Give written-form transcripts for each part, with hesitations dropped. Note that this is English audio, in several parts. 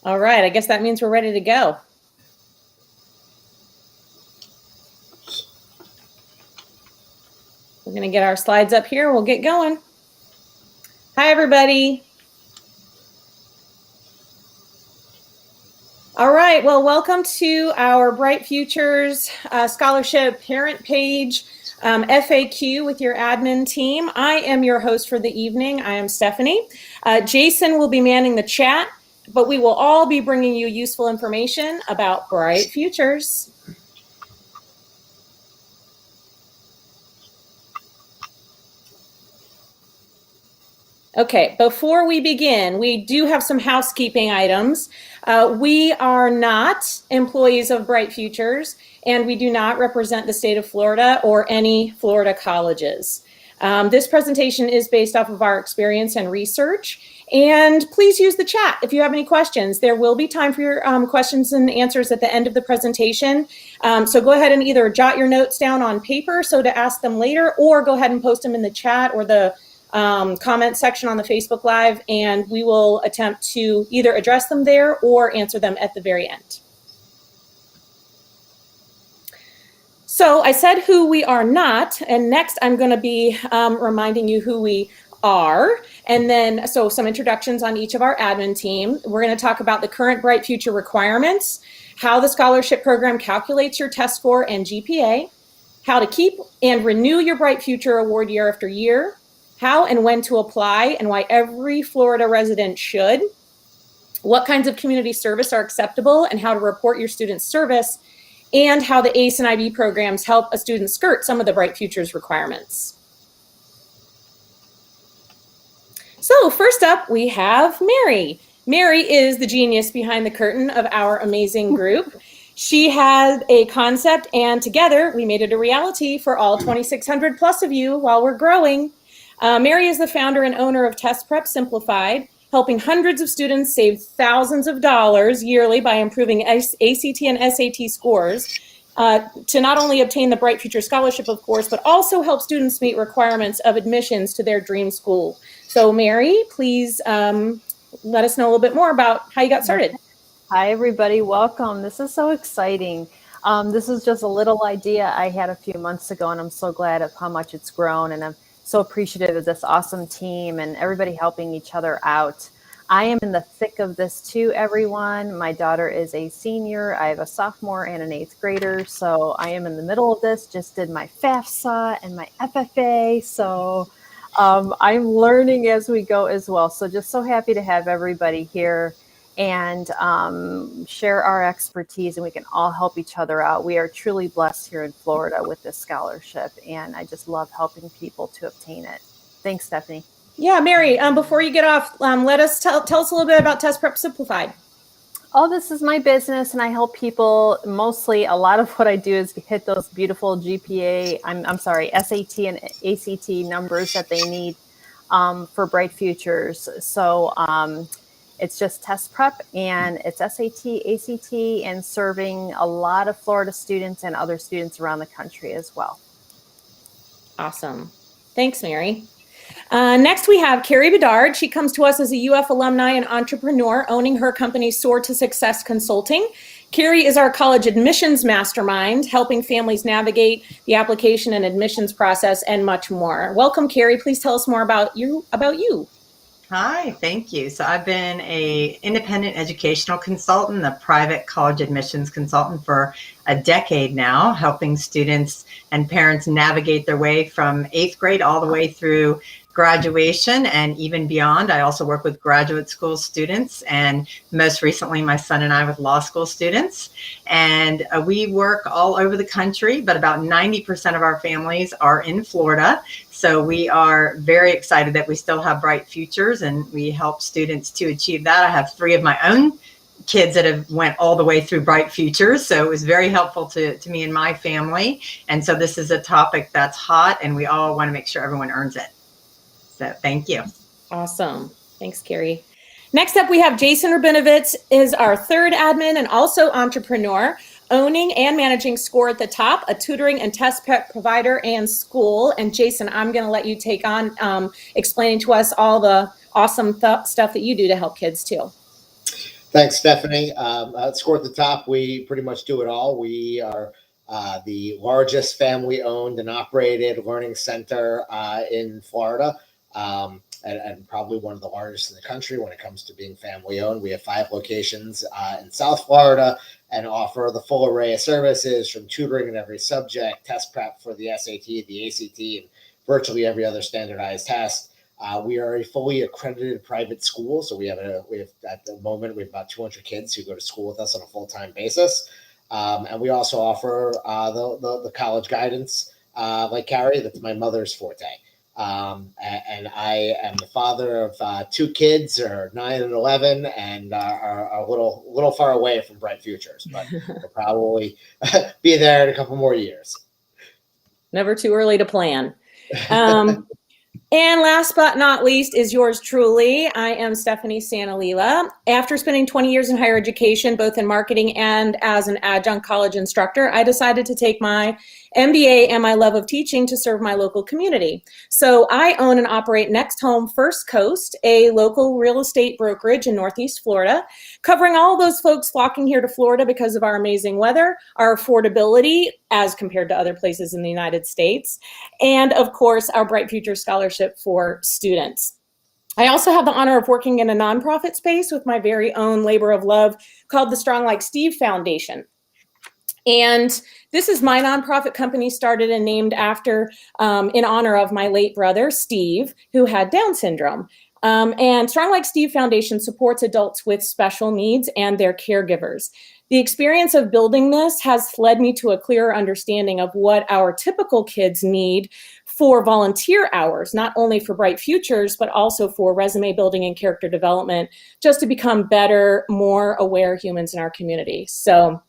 All right, I guess that means we're ready to go. We're going to get our slides up here. We'll get going. Hi, everybody. All right, well, welcome to our Bright Futures Scholarship Parent Page FAQ with your admin team. I am your host for the evening. I am Stephanie. Jason will be manning the chat, but we will all be bringing you useful information about Bright Futures. Okay, before we begin, we do have some housekeeping items. We are not employees of Bright Futures, and we do not represent the state of Florida or any Florida colleges. This presentation is based off of our experience and research, and please use the chat if you have any questions. There will be time for your questions and answers at the end of the presentation. So go ahead and either jot your notes down on paper so to ask them later, or go ahead and post them in the chat or the comment section on the Facebook Live, and we will attempt to either address them there or answer them at the very end. So I said who we are not, and next I'm going to be reminding you who we are, and then so some introductions on each of our admin team. We're going to talk about the current Bright Future requirements, how the scholarship program calculates your test score and GPA, how to keep and renew your Bright Future award year after year, how and when to apply and why every Florida resident should, what kinds of community service are acceptable and how to report your student service, and how the AICE and IB programs help a student skirt some of the Bright Futures requirements. So first up, we have Mary. Mary is the genius behind the curtain of our amazing group. She had a concept, and together we made it a reality for all 2,600 plus of you while we're growing. Mary is the founder and owner of Test Prep Simplified, helping hundreds of students save thousands of dollars yearly by improving ACT and SAT scores to not only obtain the Bright Future Scholarship, of course, but also help students meet requirements of admissions to their dream school. So Mary, please let us know a little bit more about how you got started. Hi, everybody. Welcome. This is so exciting. This is just a little idea I had a few months ago, and I'm so glad of how much it's grown, and I'm so appreciative of this awesome team and everybody helping each other out. I am in the thick of this too, everyone. My daughter is a senior. I have a sophomore and an 8th grader. So I am in the middle of this, just did my FAFSA and my FFA. So I'm learning as we go as well. So just so happy to have everybody here and share our expertise, and we can all help each other out. We are truly blessed here in Florida with this scholarship, and I just love helping people to obtain it. Thanks, Stephanie. Yeah, Mary, before you get off, let us tell us a little bit about Test Prep Simplified. Oh, this is my business, and I help people. Mostly, a lot of what I do is hit those beautiful GPA, SAT and ACT numbers that they need for Bright Futures. So it's just test prep, and it's SAT, ACT, and serving a lot of Florida students and other students around the country as well. Awesome. Thanks, Mary. Next, we have Carrie Bedard. She comes to us as a UF alumni and entrepreneur, owning her company Soar to Success Consulting. Carrie is our college admissions mastermind, helping families navigate the application and admissions process and much more. Welcome, Carrie. Please tell us more about you. Hi, thank you. So I've been an independent educational consultant, a private college admissions consultant for a decade now, helping students and parents navigate their way from 8th grade all the way through graduation and even beyond. I also work with graduate school students, and most recently my son and I with law school students. And we work all over the country, but about 90% of our families are in Florida. So we are very excited that we still have Bright Futures, and we help students to achieve that. I have 3 of my own kids that have went all the way through Bright Futures, so it was very helpful to me and my family. And so this is a topic that's hot, and we all want to make sure everyone earns it. So thank you. Awesome. Thanks, Carrie. Next up, we have Jason Rabinovitz, is our 3rd admin and also entrepreneur, owning and managing Score at the Top, a tutoring and test prep provider and school. And Jason, I'm going to let you take on explaining to us all the awesome stuff that you do to help kids too. Thanks, Stephanie. At Score at the Top, we pretty much do it all. We are the largest family-owned and operated learning center in Florida, and probably one of the largest in the country when it comes to being family-owned. We have 5 locations in South Florida and offer the full array of services from tutoring in every subject, test prep for the SAT, the ACT, and virtually every other standardized test. We are a fully accredited private school, so we have at the moment we have about 200 kids who go to school with us on a full-time basis, and we also offer the college guidance, like Carrie. That's my mother's forte, and I am the father of 2 kids, are 9 and 11, and are a little far away from bright futures, but we'll probably be there in a couple more years. Never too early to plan. And last but not least is yours truly. I am Stephanie Santalila. After spending 20 years in higher education, both in marketing and as an adjunct college instructor, I decided to take my MBA and my love of teaching to serve my local community. So I own and operate Next Home First Coast, a local real estate brokerage in Northeast Florida, covering all those folks flocking here to Florida because of our amazing weather, our affordability as compared to other places in the United States, and of course, our Bright Future Scholarship for students. I also have the honor of working in a nonprofit space with my very own labor of love called the Strong Like Steve Foundation. And this is my nonprofit company, started and named after, in honor of my late brother, Steve, who had Down syndrome. And Strong Like Steve Foundation supports adults with special needs and their caregivers. The experience of building this has led me to a clearer understanding of what our typical kids need for volunteer hours, not only for Bright Futures, but also for resume building and character development, just to become better, more aware humans in our community. So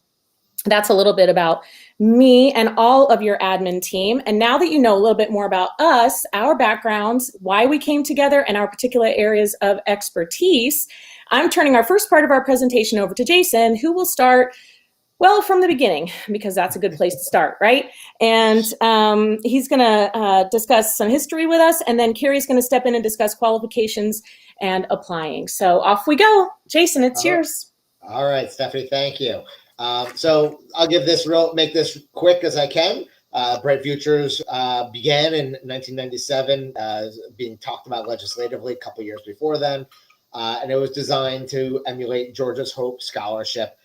that's a little bit about me and all of your admin team. And now that you know a little bit more about us, our backgrounds, why we came together, and our particular areas of expertise, I'm turning our first part of our presentation over to Jason, who will start, well, from the beginning, because that's a good place to start, right? And he's going to discuss some history with us, and then Carrie's going to step in and discuss qualifications and applying. So off we go. Jason, it's yours. All right, Stephanie, thank you. So I'll make this quick as I can. Bright Futures began in 1997, being talked about legislatively a couple years before then, and it was designed to emulate Georgia's Hope Scholarship,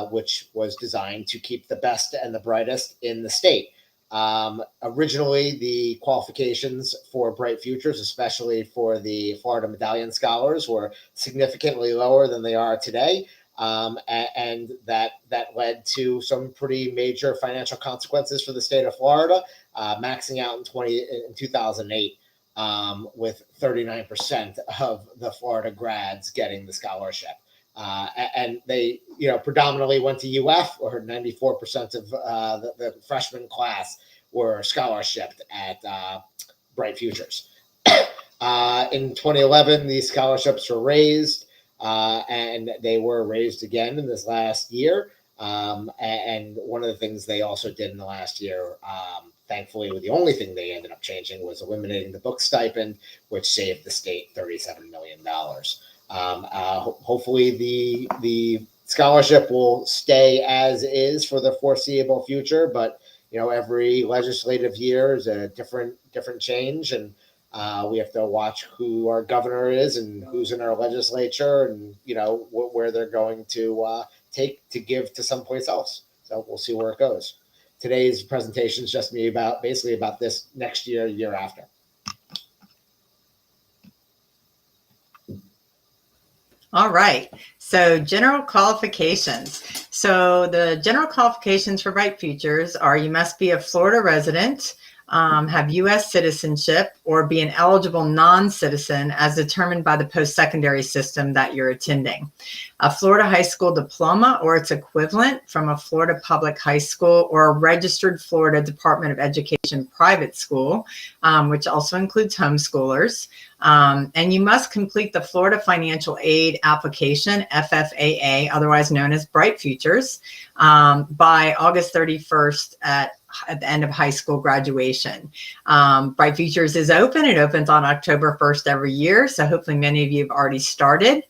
which was designed to keep the best and the brightest in the state. Originally, the qualifications for Bright Futures, especially for the Florida Medallion Scholars, were significantly lower than they are today. And that led to some pretty major financial consequences for the state of Florida, maxing out in 2008, with 39% of the Florida grads getting the scholarship. And they, predominantly went to UF, or 94% of the freshman class were scholarshiped at Bright Futures. In 2011, these scholarships were raised. And they were raised again in this last year. And one of the things they also did in the last year, thankfully, the only thing they ended up changing was eliminating the book stipend, which saved the state $37 million. Hopefully the scholarship will stay as is for the foreseeable future, but every legislative year is a different change, and we have to watch who our governor is and who's in our legislature, and where they're going to take to give to someplace else. So we'll see where it goes. Today's presentation is just me about this next year after. All right. So general qualifications. So the general qualifications for Bright Futures are: you must be a Florida resident, have U.S. citizenship, or be an eligible non-citizen as determined by the post-secondary system that you're attending. A Florida high school diploma or its equivalent from a Florida public high school or a registered Florida Department of Education private school, which also includes homeschoolers. And you must complete the Florida Financial Aid Application, FFAA, otherwise known as Bright Futures, by August 31st at the end of high school graduation. Bright Futures is open. It opens on October 1st every year. So hopefully many of you have already started.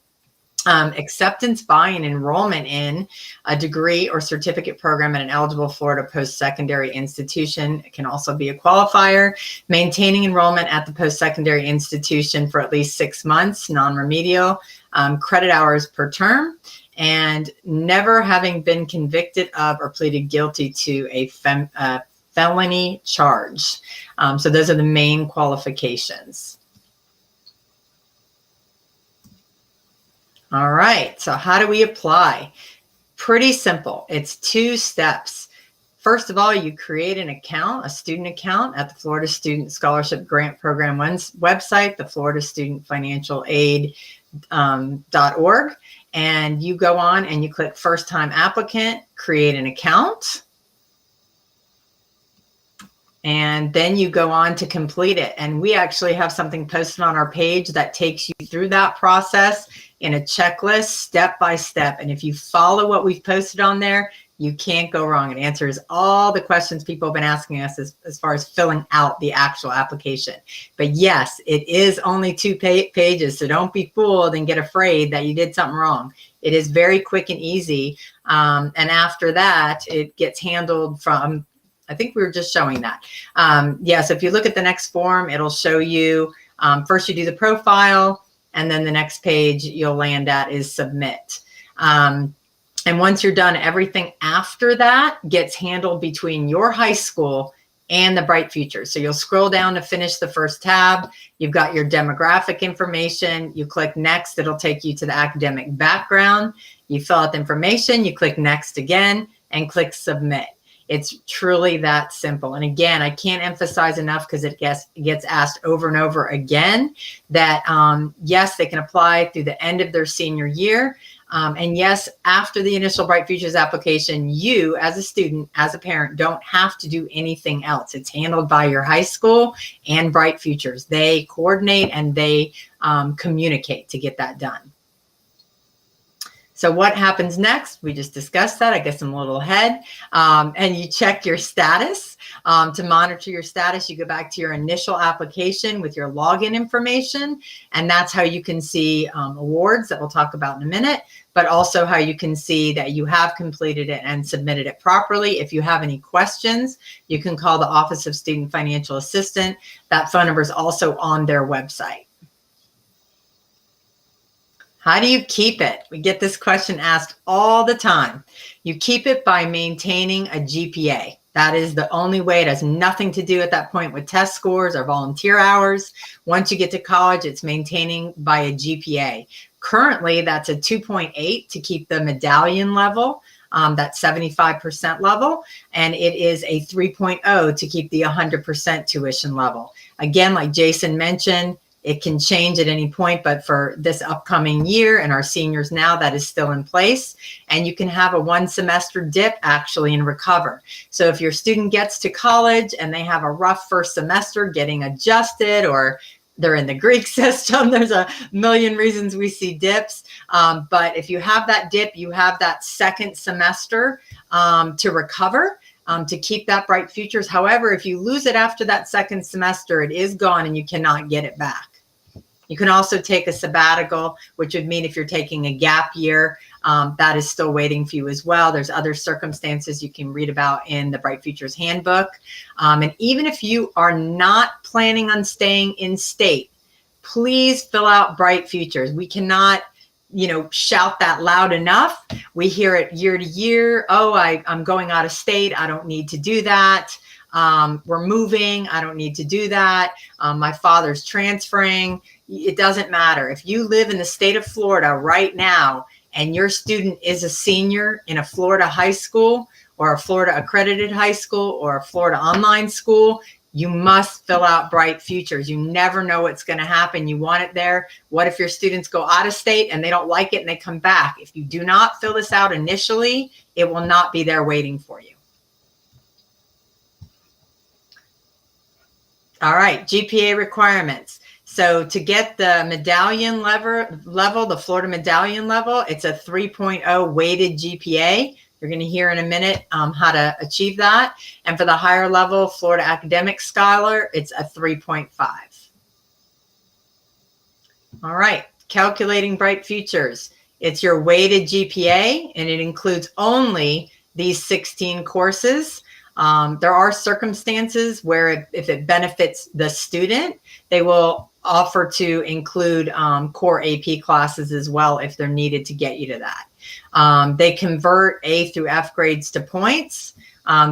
Acceptance by and enrollment in a degree or certificate program at an eligible Florida post-secondary institution. It can also be a qualifier. Maintaining enrollment at the post-secondary institution for at least 6 months, non-remedial, credit hours per term, and never having been convicted of or pleaded guilty to a felony charge. So those are the main qualifications. All right, so how do we apply? Pretty simple. It's 2 steps. First of all, you create an account, a student account at the Florida Student Scholarship Grant Program website, the Florida Student Financial Aid.org, and you go on and you click first time applicant, create an account. And then you go on to complete it. And we actually have something posted on our page that takes you through that process in a checklist, step by step. And if you follow what we've posted on there, you can't go wrong. It answers all the questions people have been asking us as far as filling out the actual application. But yes, it is only 2 pages, so don't be fooled and get afraid that you did something wrong. It is very quick and easy. And after that, it gets handled from, I think we were just showing that. So if you look at the next form, it'll show you, first you do the profile, and then the next page you'll land at is submit. And once you're done, everything after that gets handled between your high school and the Bright Futures. So you'll scroll down to finish the first tab. You've got your demographic information. You click next, it'll take you to the academic background. You fill out the information, you click next again, and click submit. It's truly that simple. And again, I can't emphasize enough because it gets asked over and over again that yes, they can apply through the end of their senior year. And yes, after the initial Bright Futures application, you as a student, as a parent, don't have to do anything else. It's handled by your high school and Bright Futures. They coordinate and they communicate to get that done. So what happens next? We just discussed that. I guess I'm a little ahead. And you check your status. To monitor your status, you go back to your initial application with your login information. And that's how you can see awards that we'll talk about in a minute, but also how you can see that you have completed it and submitted it properly. If you have any questions, you can call the Office of Student Financial Assistant. That phone number is also on their website. How do you keep it? We get this question asked all the time. You keep it by maintaining a GPA. That is the only way. It has nothing to do at that point with test scores or volunteer hours. Once you get to college, it's maintaining by a GPA. Currently, that's a 2.8 to keep the medallion level, that 75% level, and it is a 3.0 to keep the 100% tuition level. Again, like Jason mentioned, it can change at any point, but for this upcoming year and our seniors now, that is still in place. And you can have a 1 semester dip actually and recover. So if your student gets to college and they have a rough first semester getting adjusted, or they're in the Greek system, there's a million reasons we see dips. But if you have that dip, you have that second semester to recover. To keep that Bright Futures. However, if you lose it after that second semester, it is gone and you cannot get it back. You can also take a sabbatical, which would mean if you're taking a gap year, that is still waiting for you as well. There's other circumstances you can read about in the Bright Futures Handbook. And even if you are not planning on staying in state, please fill out Bright Futures. We cannot shout that loud enough. We hear it year to year. Oh, I'm going out of state. I don't need to do that. We're moving. I don't need to do that. My father's transferring. It doesn't matter. If you live in the state of Florida right now and your student is a senior in a Florida high school or a Florida accredited high school or a Florida online school, You must fill out Bright Futures. You never know what's going to happen. You want it there. What if your students go out of state and they don't like it and they come back? If you do not fill this out initially, it will not be there waiting for you. All right, GPA requirements. So to get the medallion level, the Florida medallion level, it's a 3.0 weighted GPA. You're going to hear in a minute how to achieve that. And for the higher level, Florida Academic Scholar, it's a 3.5. All right, calculating Bright Futures. It's your weighted GPA, and it includes only these 16 courses. There are circumstances where if it benefits the student, they will offer to include core AP classes as well if they're needed to get you to that. They convert A through F grades to points.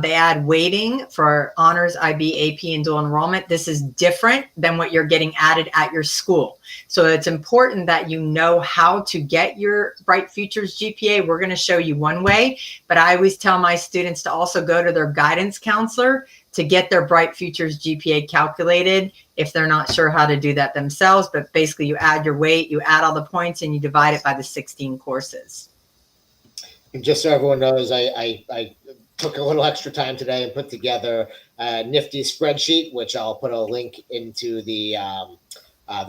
They add weighting for honors, IB, AP, and dual enrollment. This is different than what you're getting added at your school. So it's important that you know how to get your Bright Futures GPA. We're going to show you one way, but I always tell my students to also go to their guidance counselor to get their Bright Futures GPA calculated if they're not sure how to do that themselves. But basically you add your weight, you add all the points, and you divide it by the 16 courses. And just so everyone knows, I took a little extra time today and put together a nifty spreadsheet, which I'll put a link into the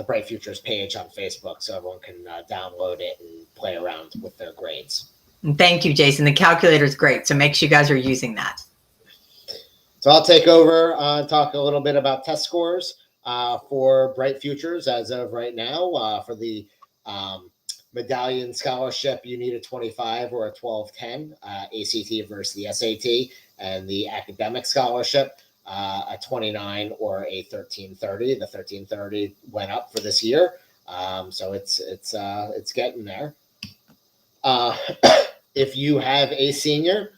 Bright Futures page on Facebook so everyone can download it and play around with their grades. And thank you, Jason. The calculator is great, so make sure you guys are using that. So I'll take over and talk a little bit about test scores for Bright Futures as of right now. For the medallion scholarship, you need a 25 or a 1210 ACT versus the SAT, and the academic scholarship, a 29 or a 1330. The 1330 went up for this year, so it's getting there. If you have a senior,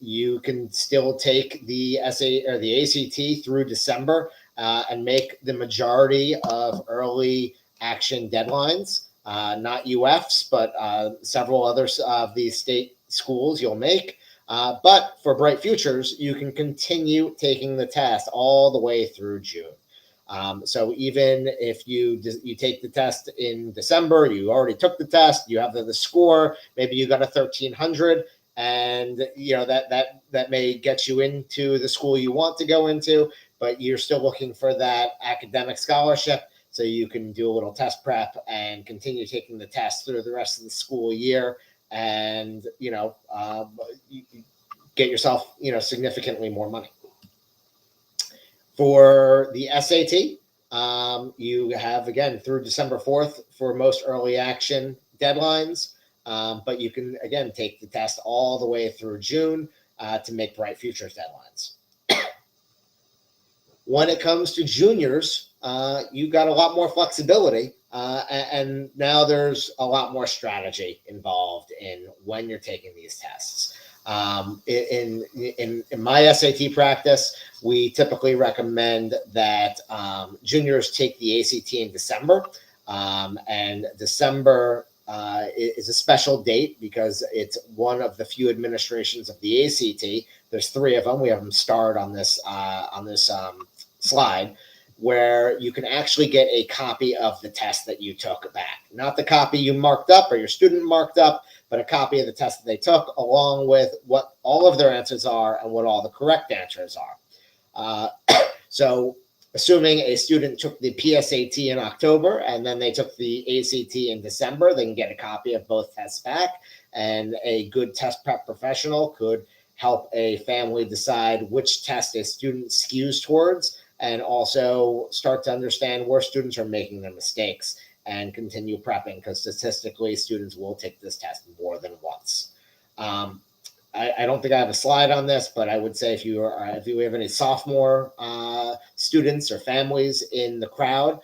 you can still take the SA or the ACT through December and make the majority of early action deadlines. Not UFs, but several others of the state schools you'll make. But for Bright Futures, you can continue taking the test all the way through June. So even if you take the test in December, you already took the test, you have the score, maybe you got a 1300, and you know that may get you into the school you want to go into, but you're still looking for that academic scholarship. So you can do a little test prep and continue taking the test through the rest of the school year, and get yourself significantly more money. For the SAT, you have again through December 4th for most early action deadlines, but you can again take the test all the way through June to make Bright Futures deadlines. When it comes to juniors, you got a lot more flexibility, and now there's a lot more strategy involved in when you're taking these tests. In my SAT practice, we typically recommend that juniors take the ACT in December, and December is a special date because it's one of the few administrations of the ACT. There's 3 of them. We have them starred on this slide, where you can actually get a copy of the test that you took back. Not the copy you marked up or your student marked up, but a copy of the test that they took, along with what all of their answers are and what all the correct answers are. So assuming a student took the PSAT in October and then they took the ACT in December, they can get a copy of both tests back, and a good test prep professional could help a family decide which test a student skews towards, and also start to understand where students are making their mistakes and continue prepping, because statistically students will take this test more than once. I don't think I have a slide on this, but I would say if you have any sophomore students or families in the crowd,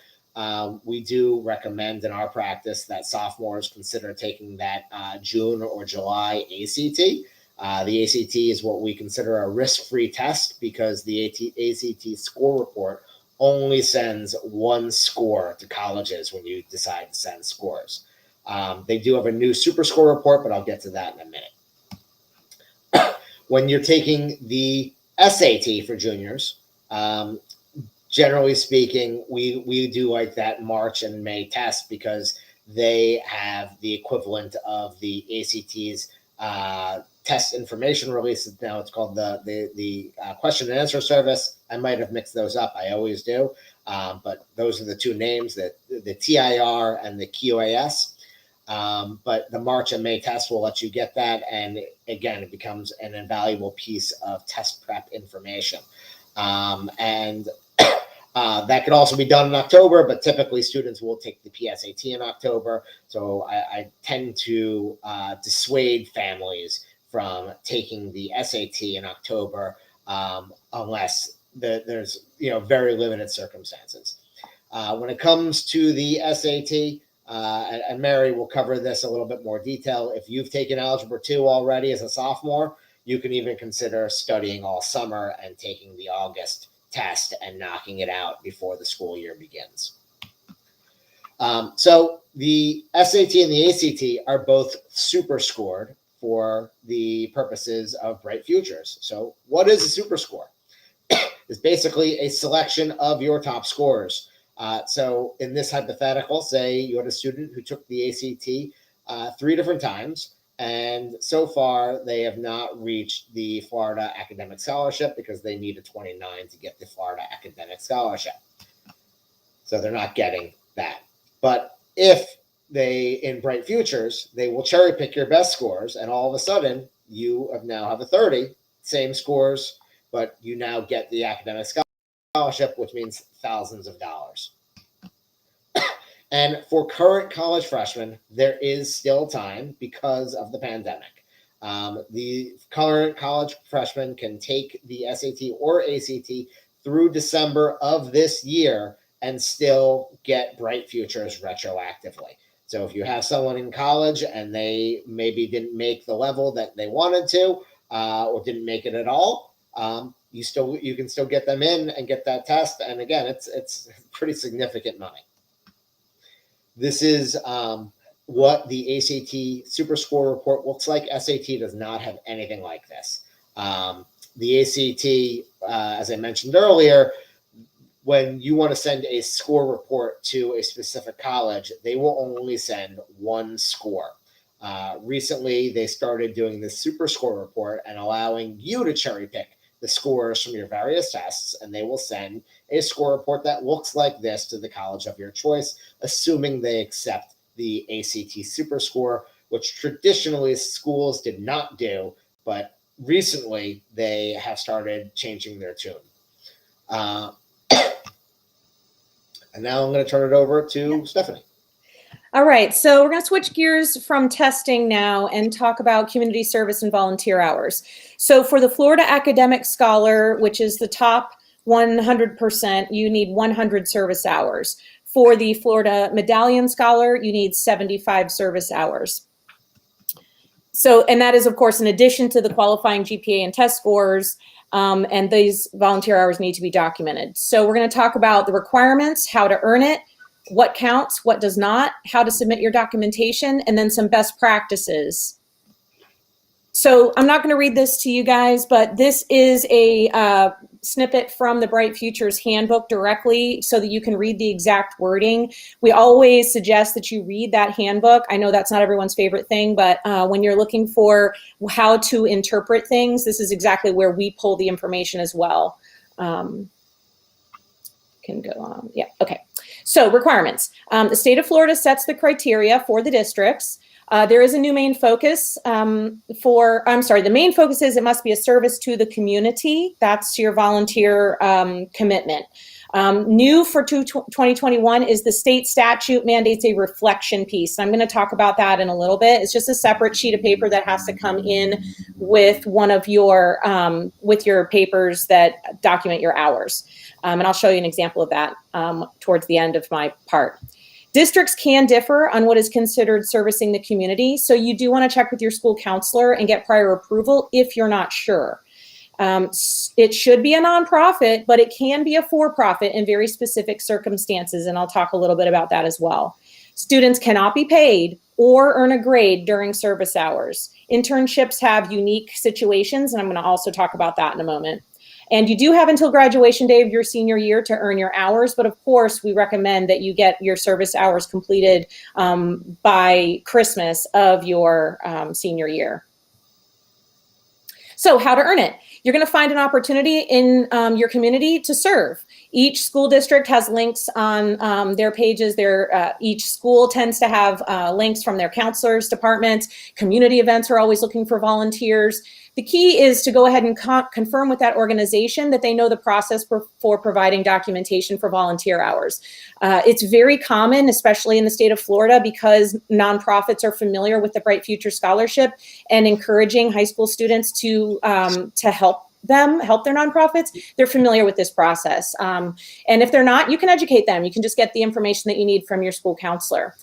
we do recommend in our practice that sophomores consider taking that June or July ACT. The ACT is what we consider a risk-free test, because the ACT score report only sends one score to colleges when you decide to send scores. They do have a new Superscore report, but I'll get to that in a minute. When you're taking the SAT for juniors, Generally speaking, we do like that March and May test because they have the equivalent of the ACT's test information release. Now it's called the question and answer service. I might have mixed those up. I always do. But those are the two names, the TIR and the QAS. But the March and May test will let you get that. And again, it becomes an invaluable piece of test prep information. That could also be done in October, but typically students will take the PSAT in October. So I tend to dissuade families from taking the SAT in October unless there's very limited circumstances. When it comes to the SAT, and Mary will cover this a little bit more detail. If you've taken Algebra 2 already as a sophomore, you can even consider studying all summer and taking the August test and knocking it out before the school year begins. So the SAT and the ACT are both super scored for the purposes of Bright Futures. So what is a super score? It's basically a selection of your top scores. So in this hypothetical, say you had a student who took the ACT 3 different times, and so far they have not reached the Florida Academic Scholarship because they need a 29 to get the Florida Academic Scholarship. So they're not getting that. But if they, in Bright Futures, they will cherry pick your best scores, and all of a sudden you now have a 30, same scores, but you now get the academic scholarship, which means thousands of dollars. And for current college freshmen, there is still time because of the pandemic. The current college freshmen can take the SAT or ACT through December of this year and still get Bright Futures retroactively. So if you have someone in college and they maybe didn't make the level that they wanted to, or didn't make it at all, you can still get them in and get that test. And again, it's pretty significant money. This is what the ACT Superscore Report looks like. SAT does not have anything like this. The ACT, as I mentioned earlier, when you want to send a score report to a specific college, they will only send one score. Recently, they started doing the Superscore Report and allowing you to cherry pick the scores from your various tests, and they will send a score report that looks like this to the college of your choice, assuming they accept the ACT Superscore, which traditionally schools did not do, but recently they have started changing their tune. And now I'm going to turn it over to Stephanie. All right, so we're going to switch gears from testing now and talk about community service and volunteer hours. So for the Florida Academic Scholar, which is the top 100%, you need 100 service hours. For the Florida Medallion Scholar, you need 75 service hours. So, and that is, of course, in addition to the qualifying GPA and test scores, and these volunteer hours need to be documented. So we're going to talk about the requirements, how to earn it, what counts, what does not, how to submit your documentation, and then some best practices. So I'm not going to read this to you guys, but this is a snippet from the Bright Futures Handbook directly so that you can read the exact wording. We always suggest that you read that handbook. I know that's not everyone's favorite thing, but when you're looking for how to interpret things, this is exactly where we pull the information as well. Can go on. Yeah, okay. So requirements. The state of Florida sets the criteria for the districts. There is a new main focus the main focus is it must be a service to the community. That's your volunteer commitment. New for 2021 is the state statute mandates a reflection piece. I'm going to talk about that in a little bit. It's just a separate sheet of paper that has to come in with one of your papers that document your hours. And I'll show you an example of that towards the end of my part. Districts can differ on what is considered servicing the community. So you do want to check with your school counselor and get prior approval if you're not sure. It should be a nonprofit, but it can be a for-profit in very specific circumstances. And I'll talk a little bit about that as well. Students cannot be paid or earn a grade during service hours. Internships have unique situations, and I'm going to also talk about that in a moment. And you do have until graduation day of your senior year to earn your hours, but of course, we recommend that you get your service hours completed by Christmas of your senior year. So how to earn it? You're going to find an opportunity in your community to serve. Each school district has links on their pages. Each school tends to have links from their counselors department. Community events are always looking for volunteers. The key is to go ahead and confirm with that organization that they know the process for providing documentation for volunteer hours. It's very common, especially in the state of Florida, because nonprofits are familiar with the Bright Future Scholarship and encouraging high school students to help their nonprofits. They're familiar with this process. And if they're not, you can educate them. You can just get the information that you need from your school counselor.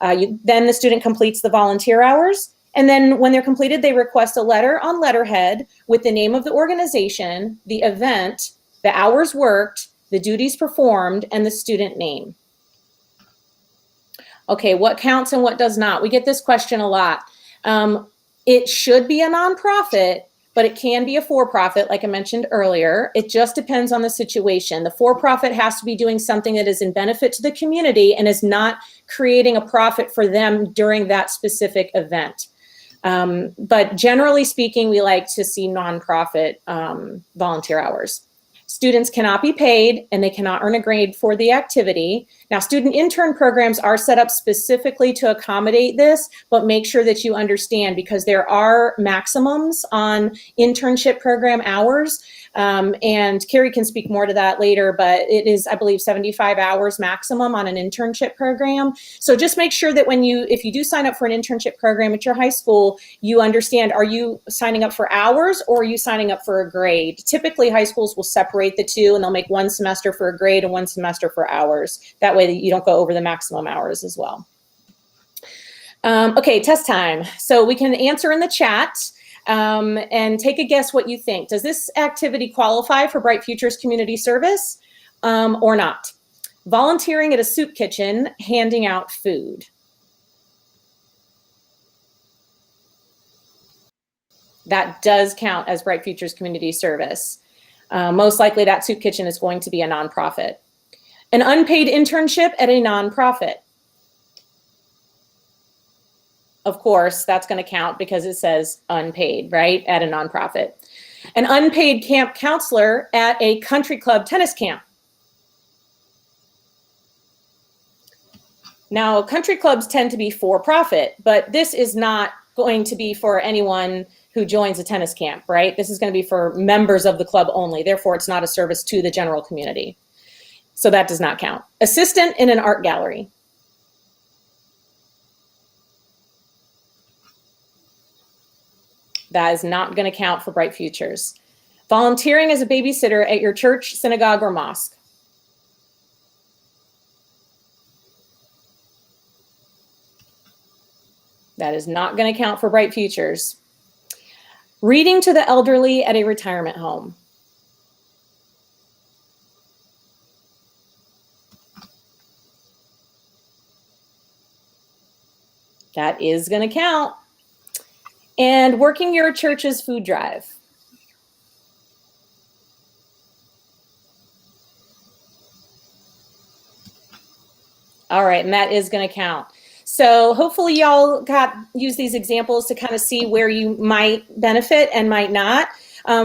Then the student completes the volunteer hours. And then when they're completed, they request a letter on letterhead with the name of the organization, the event, the hours worked, the duties performed, and the student name. Okay, what counts and what does not? We get this question a lot. It should be a nonprofit, but it can be a for-profit, like I mentioned earlier. It just depends on the situation. The for-profit has to be doing something that is in benefit to the community and is not creating a profit for them during that specific event. But generally speaking, we like to see nonprofit volunteer hours. Students cannot be paid and they cannot earn a grade for the activity. Now, student intern programs are set up specifically to accommodate this, but make sure that you understand, because there are maximums on internship program hours. And Carrie can speak more to that later, but it is, I believe, 75 hours maximum on an internship program. So just make sure that if you do sign up for an internship program at your high school, you understand, are you signing up for hours or are you signing up for a grade? Typically, high schools will separate the two and they'll make one semester for a grade and one semester for hours. That way you don't go over the maximum hours as well. Okay, test time. So we can answer in the chat. And take a guess what you think. Does this activity qualify for Bright Futures Community Service or not? Volunteering at a soup kitchen, handing out food. That does count as Bright Futures Community Service. Most likely that soup kitchen is going to be a nonprofit. An unpaid internship at a nonprofit. Of course, that's going to count because it says unpaid, right, at a nonprofit. An unpaid camp counselor at a country club tennis camp. Now, country clubs tend to be for-profit, but this is not going to be for anyone who joins a tennis camp, right? This is going to be for members of the club only. Therefore, it's not a service to the general community. So that does not count. Assistant in an art gallery. That is not going to count for Bright Futures. Volunteering as a babysitter at your church, synagogue, or mosque. That is not going to count for Bright Futures. Reading to the elderly at a retirement home. That is going to count. And working your church's food drive. All right, and that is going to count. So hopefully y'all use these examples to kind of see where you might benefit and might not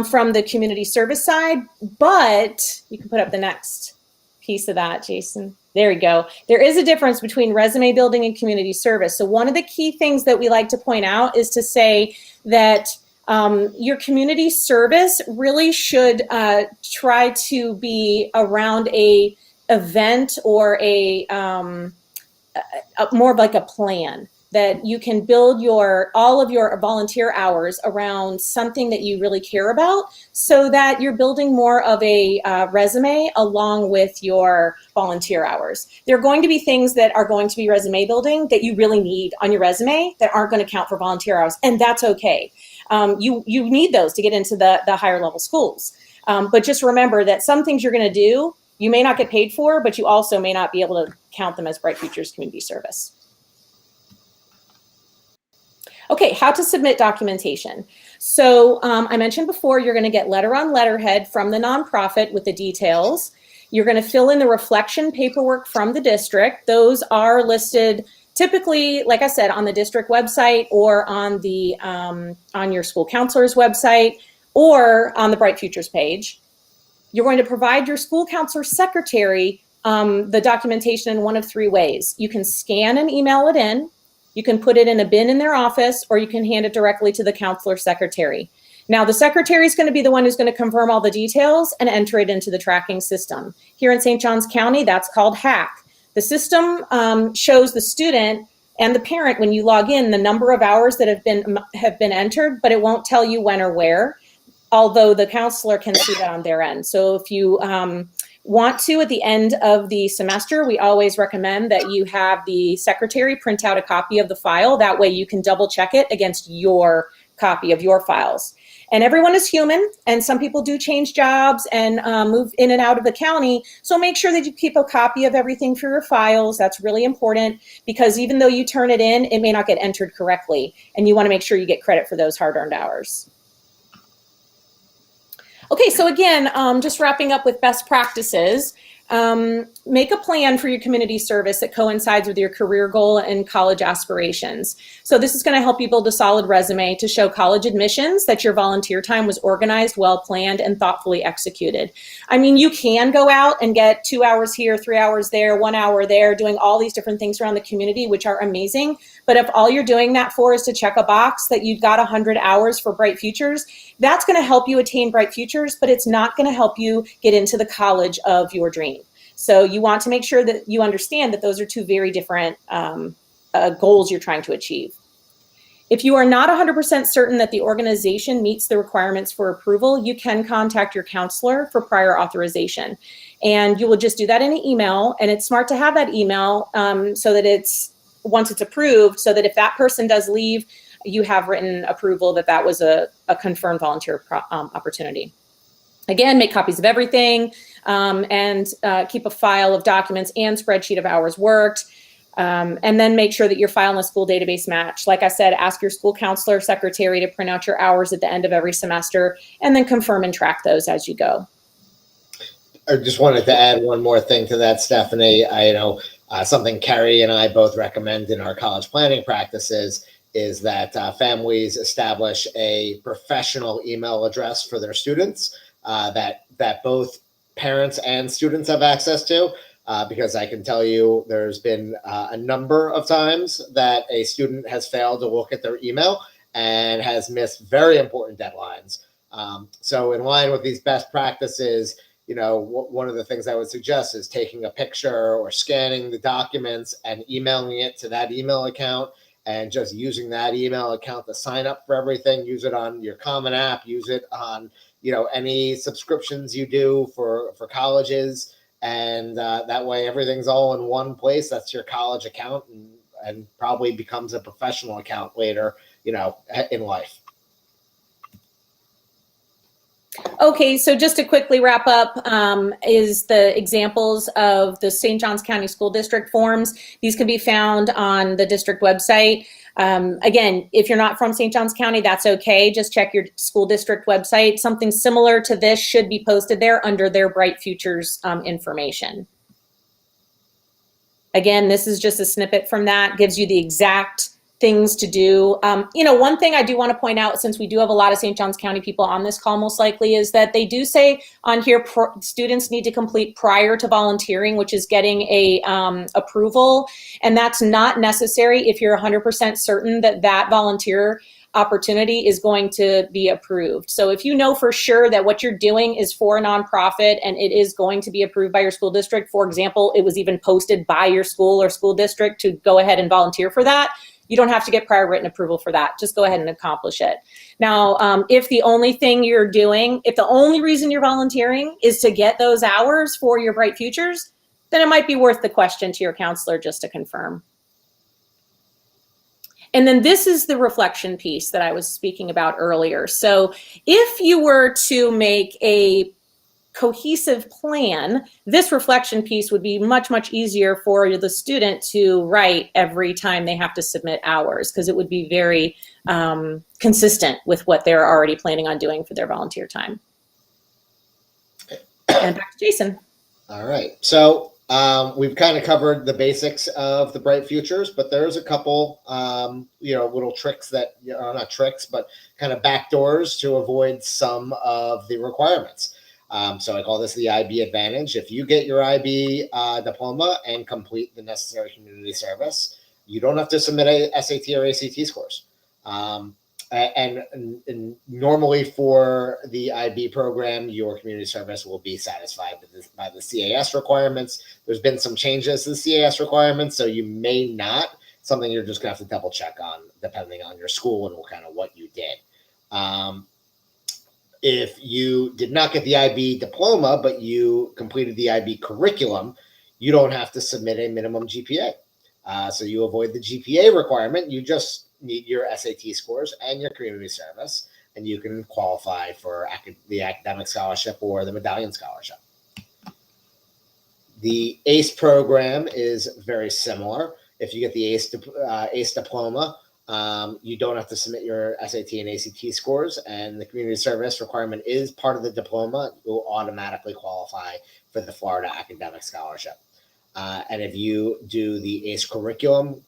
from the community service side. But you can put up the next piece of that, Jason. There we go. There is a difference between resume building and community service. So one of the key things that we like to point out is to say that your community service really should try to be around a event or a more of like a plan that you can build all of your volunteer hours around something that you really care about, so that you're building more of a resume along with your volunteer hours. There are going to be things that are going to be resume building that you really need on your resume that aren't going to count for volunteer hours, and that's okay. You need those to get into the higher level schools. But just remember that some things you're going to do, you may not get paid for, but you also may not be able to count them as Bright Futures Community Service. Okay, how to submit documentation. So I mentioned before, you're going to get letter on letterhead from the nonprofit with the details. You're going to fill in the reflection paperwork from the district. Those are listed typically, like I said, on the district website or on the on your school counselor's website or on the Bright Futures page. You're going to provide your school counselor secretary the documentation in one of three ways. You can scan and email it in, you can put it in a bin in their office, or you can hand it directly to the counselor secretary. Now, the secretary is going to be the one who's going to confirm all the details and enter it into the tracking system. Here in St. Johns County, that's called HACK. The system shows the student and the parent, when you log in, the number of hours that have been entered, but it won't tell you when or where, although the counselor can see that on their end. So if you want to, at the end of the semester, we always recommend that you have the secretary print out a copy of the file. That way you can double check it against your copy of your files. And everyone is human, and some people do change jobs and move in and out of the county. So make sure that you keep a copy of everything for your files. That's really important, because even though you turn it in, it may not get entered correctly. And you want to make sure you get credit for those hard-earned hours. Okay, so again, just wrapping up with best practices. Make a plan for your community service that coincides with your career goal and college aspirations. So this is going to help you build a solid resume to show college admissions that your volunteer time was organized, well planned, and thoughtfully executed. I mean, you can go out and get 2 hours here, 3 hours there, 1 hour there, doing all these different things around the community, which are amazing. But if all you're doing that for is to check a box that you've got 100 hours for Bright Futures, that's going to help you attain Bright Futures, but it's not going to help you get into the college of your dream. So you want to make sure that you understand that those are two very different goals you're trying to achieve. If you are not 100% certain that the organization meets the requirements for approval, you can contact your counselor for prior authorization. And you will just do that in an email. And it's smart to have that email so that once it's approved, so that if that person does leave, you have written approval that that was a confirmed volunteer opportunity. Again, make copies of everything and keep a file of documents and spreadsheet of hours worked. And then make sure that your file and the school database match. Like I said, ask your school counselor secretary to print out your hours at the end of every semester and then confirm and track those as you go. I just wanted to add one more thing to that, Stephanie. I know something Carrie and I both recommend in our college planning practices is that families establish a professional email address for their students that both parents and students have access to, because I can tell you there's been a number of times that a student has failed to look at their email and has missed very important deadlines. So in line with these best practices, one of the things I would suggest is taking a picture or scanning the documents and emailing it to that email account, and just using that email account to sign up for everything. Use it on your Common App, use it on any subscriptions you do for colleges, and that way everything's all in one place. That's your college account, and probably becomes a professional account later in life. Okay, so just to quickly wrap up is the examples of the St. Johns County School District forms. These can be found on the district website. Again, if you're not from St. Johns County, that's okay. Just check your school district website. Something similar to this should be posted there under their Bright Futures information. Again, this is just a snippet from that, gives you the exact things to do. One thing I do want to point out, since we do have a lot of St. Johns County people on this call most likely, is that they do say on here students need to complete prior to volunteering, which is getting a approval. And that's not necessary if you're 100% certain that that volunteer opportunity is going to be approved. So if you know for sure that what you're doing is for a nonprofit and it is going to be approved by your school district, for example, it was even posted by your school or school district to go ahead and volunteer for that, you don't have to get prior written approval for that. Just go ahead and accomplish it. Now, if the only thing you're doing, if the only reason you're volunteering is to get those hours for your Bright Futures, then it might be worth the question to your counselor just to confirm. And then this is the reflection piece that I was speaking about earlier. So if you were to make a cohesive plan, this reflection piece would be much, much easier for the student to write every time they have to submit hours, because it would be very, consistent with what they're already planning on doing for their volunteer time. And back to Jason. All right. So we've kind of covered the basics of the Bright Futures, but there's a couple, little tricks that, not tricks, but kind of backdoors to avoid some of the requirements. So I call this the IB advantage. If you get your IB diploma and complete the necessary community service, you don't have to submit a SAT or ACT scores. And normally for the IB program, your community service will be satisfied by the CAS requirements. There's been some changes to the CAS requirements, so you may not. Something you're just going to have to double check on, depending on your school and what you did. If you did not get the IB diploma, but you completed the IB curriculum, you don't have to submit a minimum GPA. So you avoid the GPA requirement. You just need your SAT scores and your community service, and you can qualify for the academic scholarship or the medallion scholarship. The ACE program is very similar. If you get the ACE diploma, you don't have to submit your SAT and ACT scores, and the community service requirement is part of the diploma. You'll automatically qualify for the Florida Academic Scholarship. And if you do the ACE curriculum,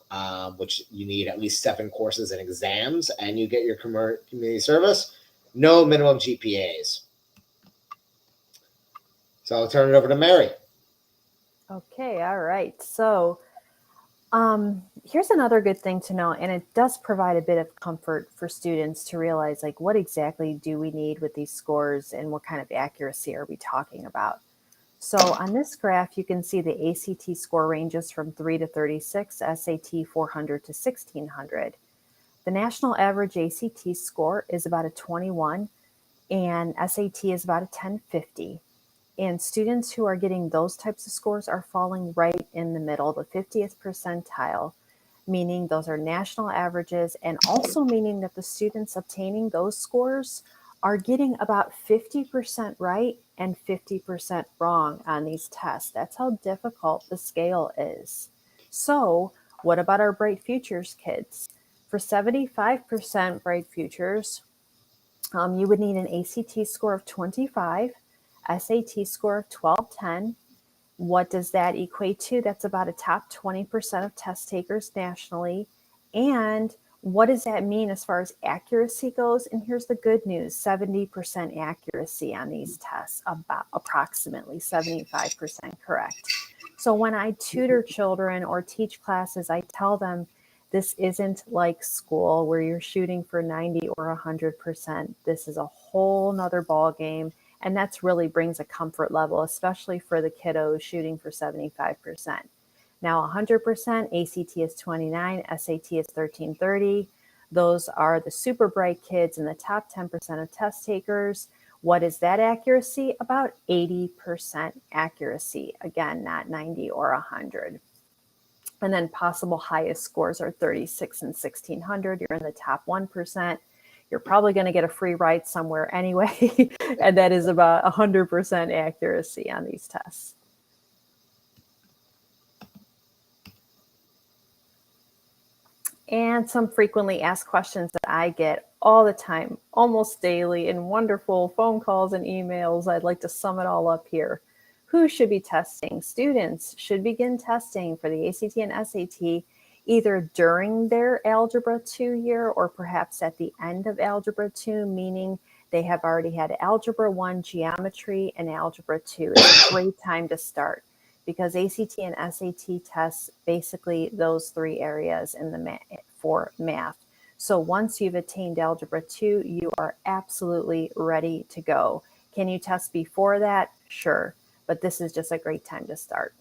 which you need at least 7 courses and exams, and you get your community service, no minimum GPAs. So I'll turn it over to Mary. Okay, all right. So here's another good thing to know, and it does provide a bit of comfort for students to realize, like, what exactly do we need with these scores and what kind of accuracy are we talking about? So on this graph, you can see the ACT score ranges from 3 to 36, SAT 400 to 1600. The national average ACT score is about a 21, and SAT is about a 1050. And students who are getting those types of scores are falling right in the middle, the 50th percentile, meaning those are national averages, and also meaning that the students obtaining those scores are getting about 50% right and 50% wrong on these tests. That's how difficult the scale is. So what about our Bright Futures kids? For 75% Bright Futures, you would need an ACT score of 25, SAT score of 1210. What does that equate to? That's about a top 20% of test takers nationally. And what does that mean as far as accuracy goes? And here's the good news, 70% accuracy on these tests, about approximately 75% correct. So when I tutor children or teach classes, I tell them this isn't like school where you're shooting for 90 or 100%. This is a whole nother ball game. And that's really brings a comfort level, especially for the kiddos shooting for 75%. Now 100%, ACT is 29, SAT is 1330. Those are the super bright kids in the top 10% of test takers. What is that accuracy? About 80% accuracy. Again, not 90 or 100. And then possible highest scores are 36 and 1600. You're in the top 1%. You're probably going to get a free ride somewhere anyway. And that is about 100% accuracy on these tests. And some frequently asked questions that I get all the time, almost daily, in wonderful phone calls and emails. I'd like to sum it all up here. Who should be testing? Students should begin testing for the ACT and SAT either during their Algebra 2 year or perhaps at the end of Algebra 2, meaning they have already had Algebra 1 geometry and Algebra 2. It's a great time to start, because ACT and SAT tests basically those 3 areas in the for math. So once you've attained Algebra 2, you are absolutely ready to go. Can you test before that? Sure, but this is just a great time to start.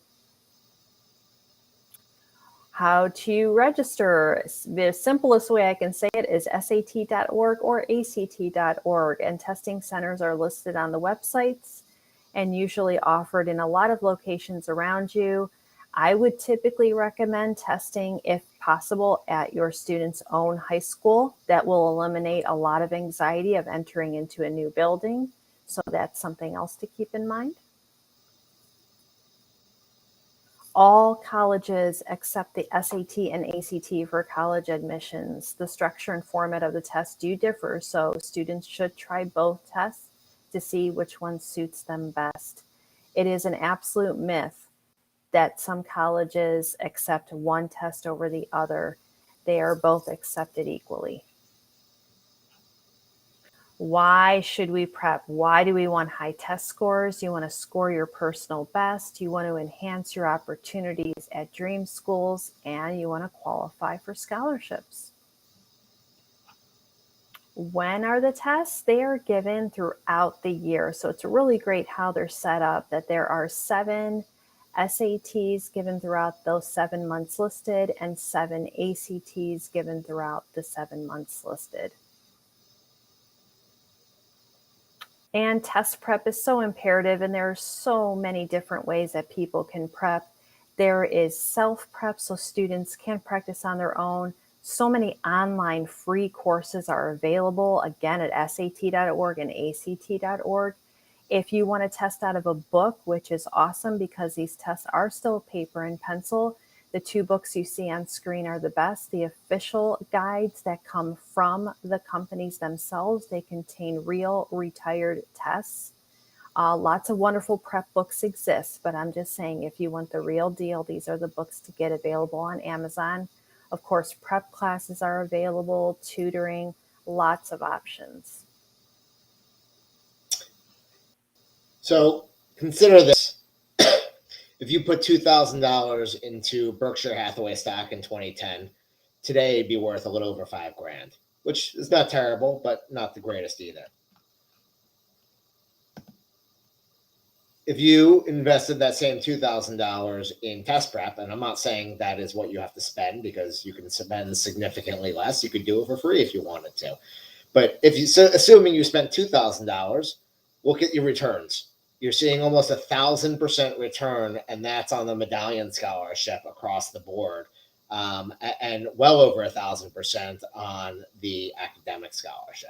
How to register? The simplest way I can say it is sat.org or act.org, and testing centers are listed on the websites and usually offered in a lot of locations around you. I would typically recommend testing, if possible, at your student's own high school. That will eliminate a lot of anxiety of entering into a new building. So that's something else to keep in mind. all colleges accept the SAT and ACT for college admissions. The structure and format of the test do differ, so students should try both tests to see which one suits them best. It is an absolute myth that some colleges accept one test over the other. They are both accepted equally. Why should we prep? Why do we want high test scores? You want to score your personal best. You want to enhance your opportunities at dream schools, and you want to qualify for scholarships. When are the tests? They are given throughout the year. So it's really great how they're set up, that there are 7 SATs given throughout those 7 months listed and 7 ACTs given throughout the 7 months listed. And test prep is so imperative, and there are so many different ways that people can prep. There is self-prep, so students can practice on their own. So many online free courses are available, again, at sat.org and act.org. If you want to test out of a book, which is awesome because these tests are still paper and pencil, the 2 books you see on screen are the best. The official guides that come from the companies themselves, they contain real retired tests. Lots of wonderful prep books exist, but I'm just saying if you want the real deal, these are the books to get available on Amazon. Of course, prep classes are available, tutoring, lots of options. So consider this. If you put $2,000 into Berkshire Hathaway stock in 2010, today it'd be worth a little over $5,000, which is not terrible, but not the greatest either. If you invested that same $2,000 in test prep, and I'm not saying that is what you have to spend because you can spend significantly less. You could do it for free if you wanted to. But if you, assuming you spent $2,000, look at your returns. You're seeing almost 1,000% return, and that's on the medallion scholarship across the board, and well over 1,000% on the academic scholarship.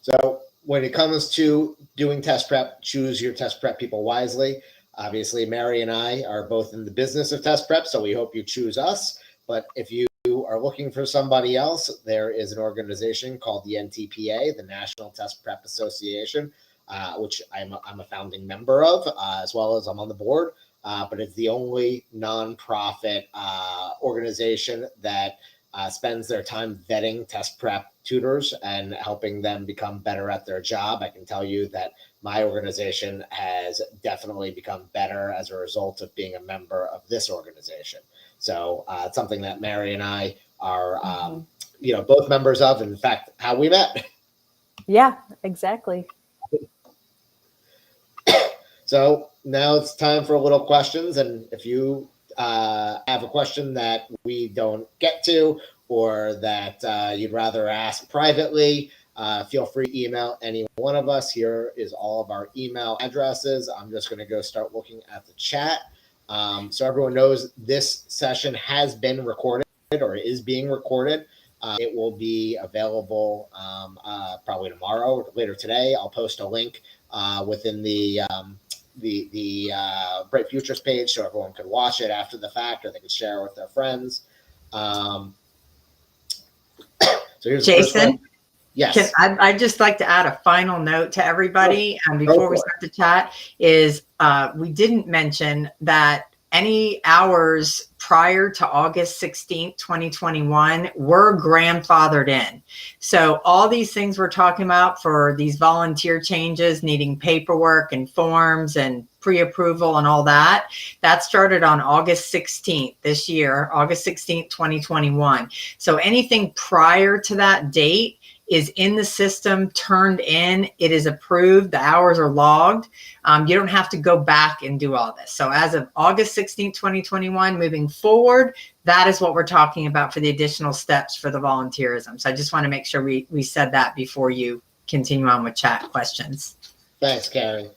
So when it comes to doing test prep, choose your test prep people wisely. Obviously, Mary and I are both in the business of test prep, so we hope you choose us. But if you are looking for somebody else, there is an organization called the NTPA, the National Test Prep Association, which I'm a founding member of, as well as I'm on the board. But it's the only nonprofit organization that spends their time vetting test prep tutors and helping them become better at their job. I can tell you that my organization has definitely become better as a result of being a member of this organization. So it's something that Mary and I are, both members of. In fact, how we met. Yeah, exactly. So now it's time for a little questions. And if you have a question that we don't get to, or that you'd rather ask privately, feel free to email any one of us. Here is all of our email addresses. I'm just going to go start looking at the chat. So everyone knows this session has been recorded or is being recorded. It will be available probably tomorrow or later today. I'll post a link within the Bright Futures page so everyone can watch it after the fact, or they can share it with their friends. So here's Jason. Yes. I'd just like to add a final note to everybody before we start the chat is we didn't mention that any hours prior to August 16th, 2021 were grandfathered in. So all these things we're talking about for these volunteer changes, needing paperwork and forms and pre-approval and all that, that started on August 16th this year, August 16th, 2021. So anything prior to that date is in the system, turned in, it is approved, the hours are logged. You don't have to go back and do all this. So as of August 16th, 2021, moving forward, that is what we're talking about for the additional steps for the volunteerism. So I just want to make sure we said that before you continue on with chat questions. Thanks, Carrie.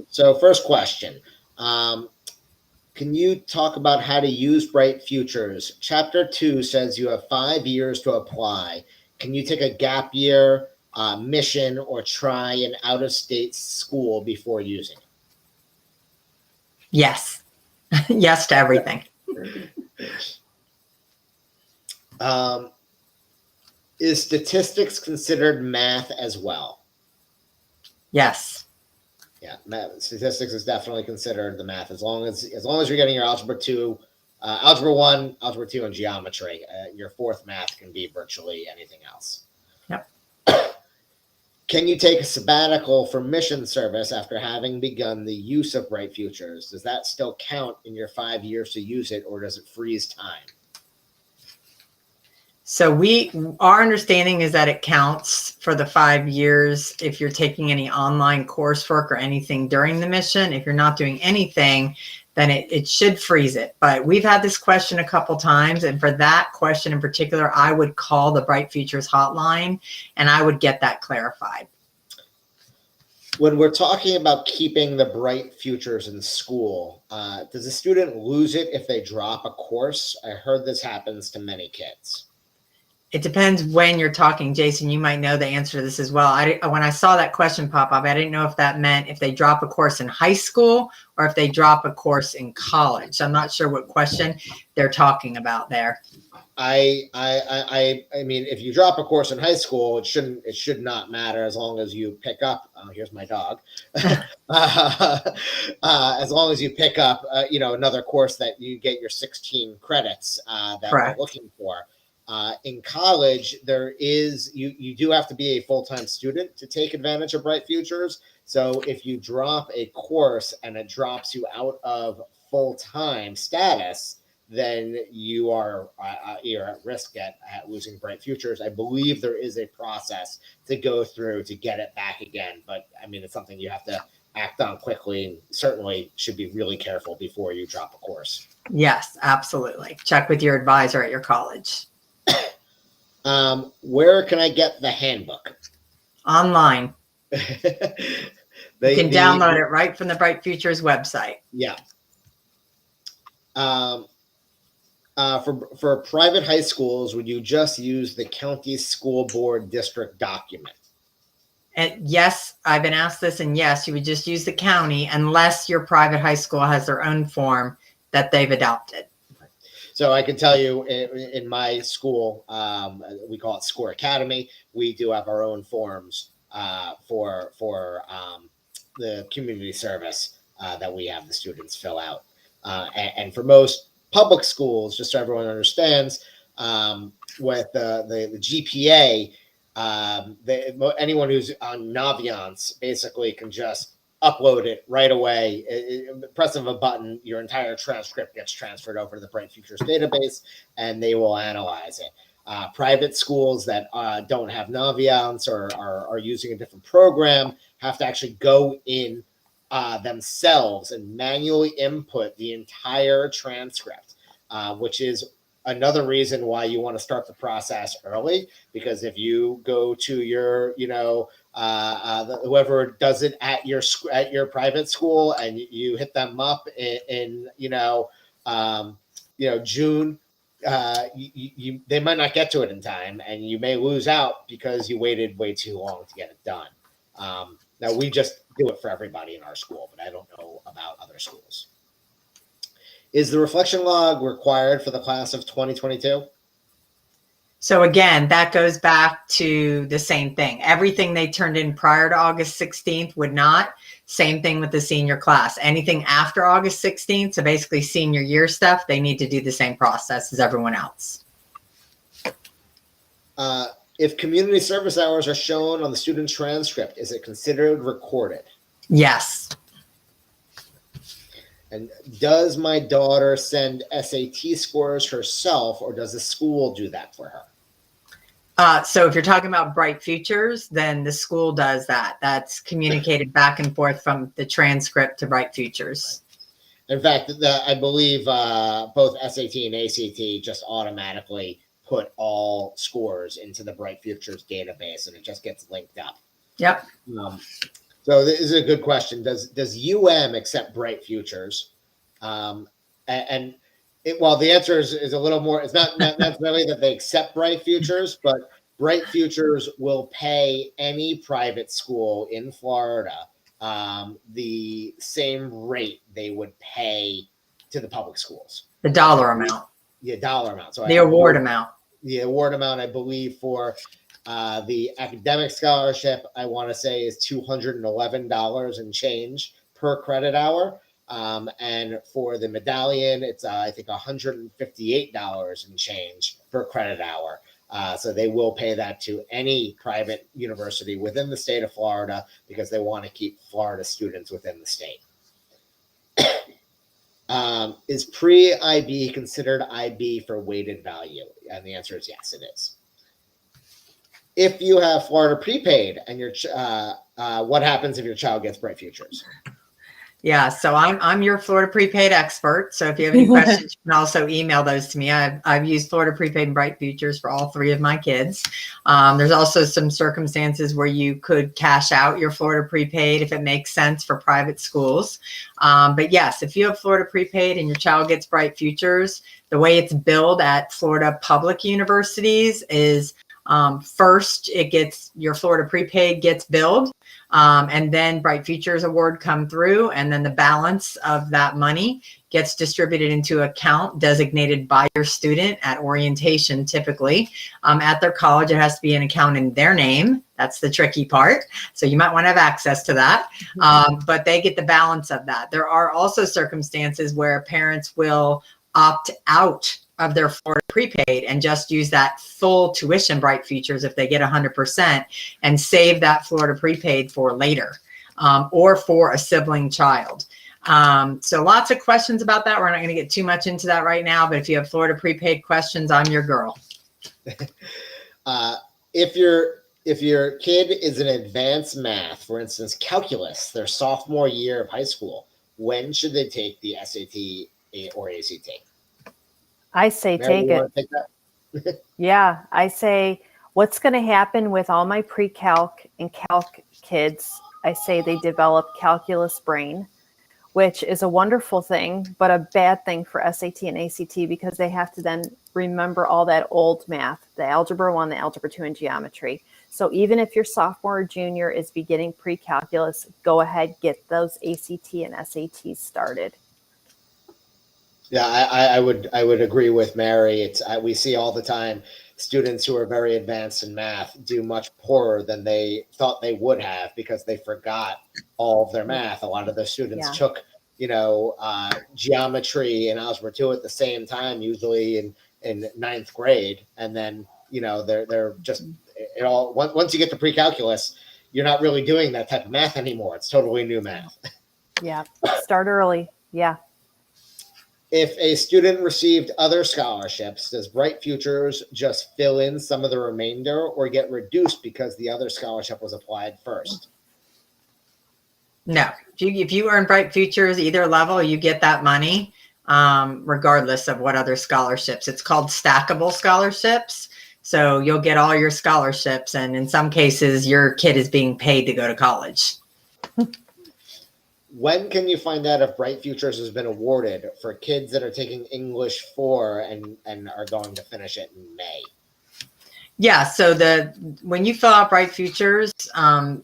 So first question, can you talk about how to use Bright Futures? Chapter 2 says you have 5 years to apply. Can you take a gap year, mission, or try an out-of-state school before using it? Yes. Yes to everything. Is statistics considered math as well? Yes. Yeah, statistics is definitely considered the math as long as you're getting your algebra 2, algebra 1, algebra 2, and geometry. Your fourth math can be virtually anything else. Yep. Can you take a sabbatical for mission service after having begun the use of Bright Futures? Does that still count in your 5 years to use it, or does it freeze time? So our understanding is that it counts for the 5 years if you're taking any online coursework or anything during the mission. If you're not doing anything, then it should freeze it. But we've had this question a couple times, and for that question in particular, I would call the Bright Futures hotline and I would get that clarified. When we're talking about keeping the Bright Futures in school, does a student lose it if they drop a course? I heard this happens to many kids. It depends when you're talking. Jason, you might know the answer to this as well. When I saw that question pop up, I didn't know if that meant if they drop a course in high school or if they drop a course in college. I'm not sure what question they're talking about there. I mean, if you drop a course in high school, it should not matter as long as you pick up. Here's my dog. As long as you pick up, another course that you get your 16 credits that Correct. we're looking for. In college, you do have to be a full-time student to take advantage of Bright Futures. So if you drop a course and it drops you out of full-time status, then you're at risk at losing Bright Futures. I believe there is a process to go through to get it back again. But I mean, it's something you have to act on quickly, and certainly should be really careful before you drop a course. Yes, absolutely. Check with your advisor at your college. Where can I get the handbook? Online. You can download it right from the Bright Futures website. Yeah. For private high schools, would you just use the county school board district document? And yes, I've been asked this, and yes, you would just use the county unless your private high school has their own form that they've adopted. So I can tell you in my school, we call it Score Academy. We do have our own forms for the community service that we have the students fill out. And for most public schools, just so everyone understands, with the GPA, anyone who's on Naviance basically can just upload it right away. Press of a button, your entire transcript gets transferred over to the Bright Futures database, and they will analyze it. Private schools that don't have Naviance or are using a different program have to actually go in themselves and manually input the entire transcript, which is another reason why you want to start the process early, because if you go to your, whoever does it at your private school and you hit them up in June, they might not get to it in time, and you may lose out because you waited way too long to get it done. Now we just do it for everybody in our school, but I don't know about other schools. Is the reflection log required for the class of 2022? So again, that goes back to the same thing. Everything they turned in prior to August 16th would not. Same thing with the senior class. Anything after August 16th, so basically senior year stuff, they need to do the same process as everyone else. If community service hours are shown on the student transcript, is it considered recorded? Yes. And does my daughter send SAT scores herself, or does the school do that for her? So if you're talking about Bright Futures, then the school does that. That's communicated back and forth from the transcript to Bright Futures. In fact, I believe both SAT and ACT just automatically put all scores into the Bright Futures database, and it just gets linked up. Yep. So this is a good question. Does accept Bright Futures? While the answer is a little more, it's not necessarily that they accept Bright Futures, but Bright Futures will pay any private school in Florida the same rate they would pay to the public schools. The dollar amount. Yeah, dollar amount. So The award amount. The award amount, I believe, for the academic scholarship, I want to say is $211 and change per credit hour. And for the medallion, it's I think $158 and change per credit hour. So they will pay that to any private university within the state of Florida because they want to keep Florida students within the state. Is pre-IB considered IB for weighted value? And the answer is yes, it is. If you have Florida prepaid and your what happens if your child gets Bright Futures? Yeah, so I'm your Florida prepaid expert. So if you have any questions, you can also email those to me. I've used Florida prepaid and Bright Futures for all three of my kids. There's also some circumstances where you could cash out your Florida prepaid if it makes sense for private schools. But yes, if you have Florida prepaid and your child gets Bright Futures, the way it's billed at Florida public universities is first your Florida prepaid gets billed. And then Bright Futures award come through, and then the balance of that money gets distributed into an account designated by your student at orientation, typically. At their college, it has to be an account in their name. That's the tricky part. So you might want to have access to that, but they get the balance of that. There are also circumstances where parents will opt out of their Florida prepaid and just use that full tuition Bright Futures if they get 100% and save that Florida prepaid for later or for a sibling child. So lots of questions about that. We're not going to get too much into that right now, but if you have Florida prepaid questions, I'm your girl. If your kid is in advanced math, for instance, calculus, their sophomore year of high school, when should they take the SAT or ACT? I say Mary, take it. Yeah, I say what's going to happen with all my pre-calc and calc kids, I say they develop calculus brain, which is a wonderful thing, but a bad thing for SAT and ACT because they have to then remember all that old math, the Algebra 1, the Algebra 2, and geometry. So even if your sophomore or junior is beginning pre-calculus, go ahead, get those ACT and SATs started. Yeah, I would agree with Mary. We see all the time students who are very advanced in math do much poorer than they thought they would have because they forgot all of their math. A lot of the students took, geometry and algebra 2 at the same time, usually in ninth grade, and then they're just once you get to pre-calculus, you're not really doing that type of math anymore. It's totally new math. Yeah, start early. Yeah. If a student received other scholarships, does Bright Futures just fill in some of the remainder or get reduced because the other scholarship was applied first? No, if you earn Bright Futures, either level, you get that money regardless of what other scholarships. It's called stackable scholarships. So you'll get all your scholarships. And in some cases, your kid is being paid to go to college. When can you find out if Bright Futures has been awarded for kids that are taking English 4 and are going to finish it in May? Yeah, so when you fill out Bright Futures,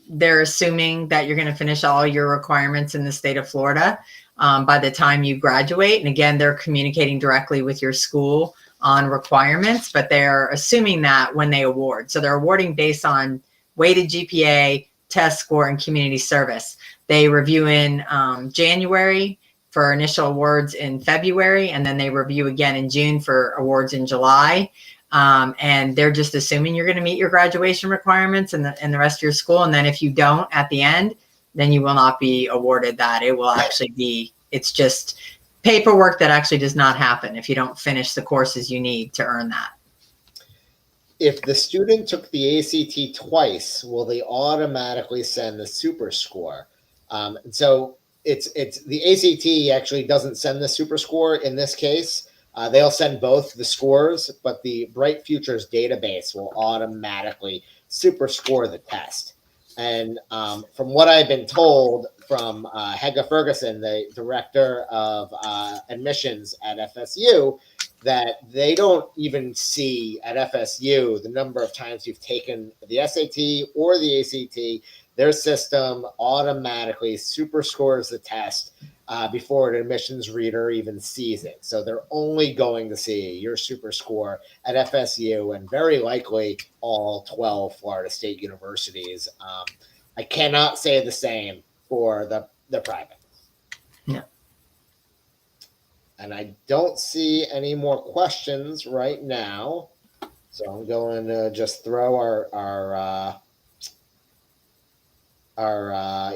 they're assuming that you're going to finish all your requirements in the state of Florida by the time you graduate. And again, they're communicating directly with your school on requirements, but they're assuming that when they award. So they're awarding based on weighted GPA, test score, and community service. They review in January for initial awards in February, and then they review again in June for awards in July. And they're just assuming you're going to meet your graduation requirements and the rest of your school. And then if you don't at the end, then you will not be awarded that. It will actually be, it's just paperwork that actually does not happen if you don't finish the courses you need to earn that. If the student took the ACT twice, will they automatically send the Superscore? So it's the ACT actually doesn't send the Superscore in this case. They'll send both the scores, but the Bright Futures database will automatically Superscore the test. And from what I've been told from Hega Ferguson, the director of admissions at FSU, that they don't even see at FSU the number of times you've taken the SAT or the ACT. their system automatically superscores the test before an admissions reader even sees it. So they're only going to see your Superscore at FSU and very likely all 12 Florida State universities. I cannot say the same for the private. Yeah. And I don't see any more questions right now. So I'm going to just throw our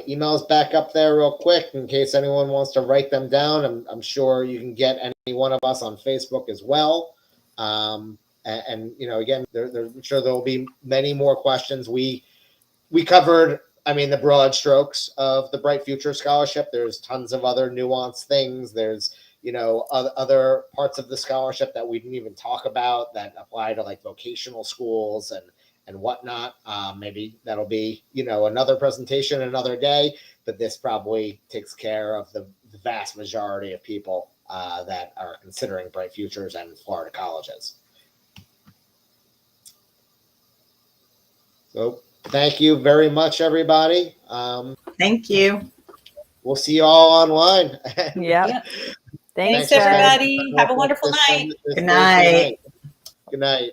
emails back up there real quick in case anyone wants to write them down. I'm sure you can get any one of us on Facebook as well. And you know, again, I'm sure there will be many more questions. We covered, I mean, the broad strokes of the Bright Future Scholarship. There's tons of other nuanced things. There's, you know, other parts of the scholarship that we didn't even talk about that apply to like vocational schools and whatnot. Maybe that'll be, you know, another presentation another day, but this probably takes care of the vast majority of people that are considering Bright Futures and Florida colleges. So thank you very much, everybody. Thank you. We'll see you all online. Yeah. Thanks, Thanks, guys. everybody. Have a wonderful night. This Good night. Good night.